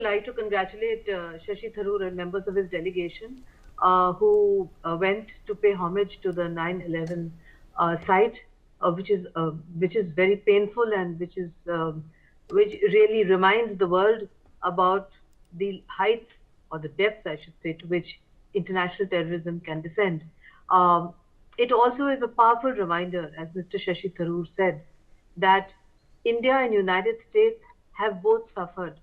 like to congratulate Shashi Tharoor and members of his delegation who went to pay homage to the 9/11 site, which is very painful and which really reminds the world about the heights or the depths, I should say, to which international terrorism can descend. Um, it also is a powerful reminder, as Mr. Shashi Tharoor said, that India and United States have both suffered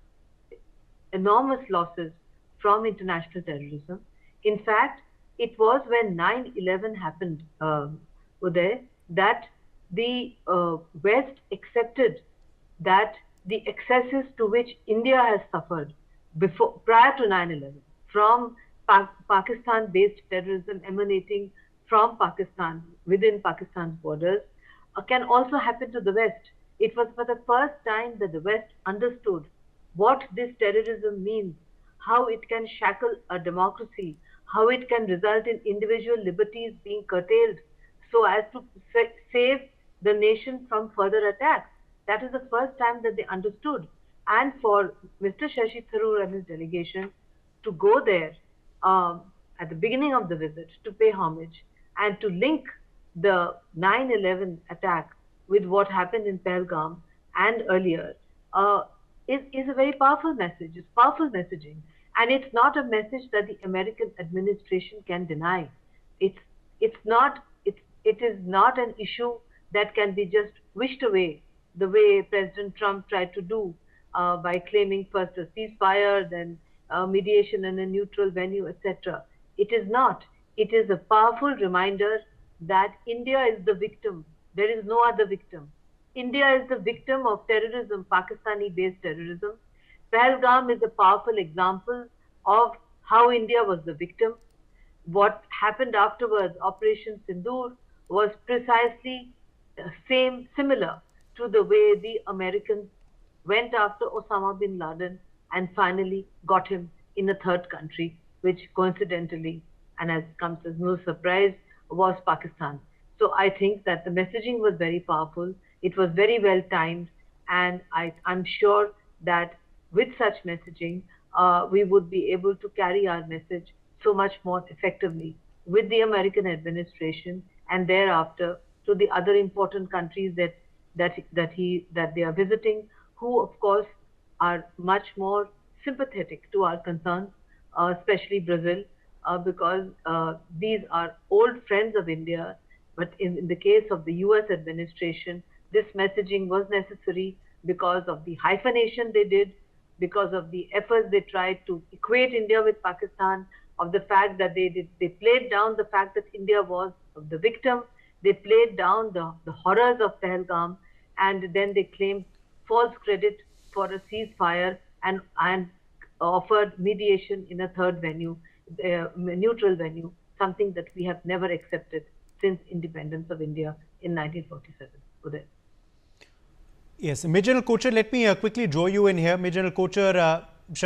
enormous losses from international terrorism. In fact, it was when 9/11 happened, Uday, that the West accepted that the excesses to which India has suffered prior to 9/11 from Pakistan-based terrorism emanating from Pakistan within Pakistan's borders can also happen to the West. It was for the first time that the West understood what this terrorism means, how it can shackle a democracy, how it can result in individual liberties being curtailed so as to save the nation from further attacks. That is the first time that they understood. And for Mr. Shashi Tharoor and his delegation to go there at the beginning of the visit to pay homage and to link the 9/11 attack with what happened in Pahalgam and earlier uh, is a very powerful message. It's powerful messaging. And it's not a message that the American administration can deny. It's, it is not an issue that can be just wished away the way President Trump tried to do by claiming first a ceasefire, then mediation in a neutral venue, etc. It is not. It is a powerful reminder that India is the victim. There is no other victim. India is the victim of terrorism, Pakistani-based terrorism. Pahalgam is a powerful example of how India was the victim. What happened afterwards, Operation Sindoor, was precisely similar to the way the Americans went after Osama bin Laden and finally got him in a third country, which coincidentally, and as comes as no surprise, was Pakistan. So I think that the messaging was very powerful. It was very well timed, and I'm sure that with such messaging, we would be able to carry our message so much more effectively with the American administration and thereafter to the other important countries that they are visiting, who of course are much more sympathetic to our concerns, especially Brazil, because these are old friends of India. But in the case of the US administration, this messaging was necessary because of the hyphenation they did, because of the efforts they tried to equate India with Pakistan, of the fact that they played down the fact that India was the victim, they played down the horrors of Pahalgam, and then they claimed false credit for a ceasefire and offered mediation in a third venue, neutral venue, something that we have never accepted since independence of India in 1947. Uday. Yes, Major General Kocher, let me quickly draw you in here. Major General Kocher, Shashi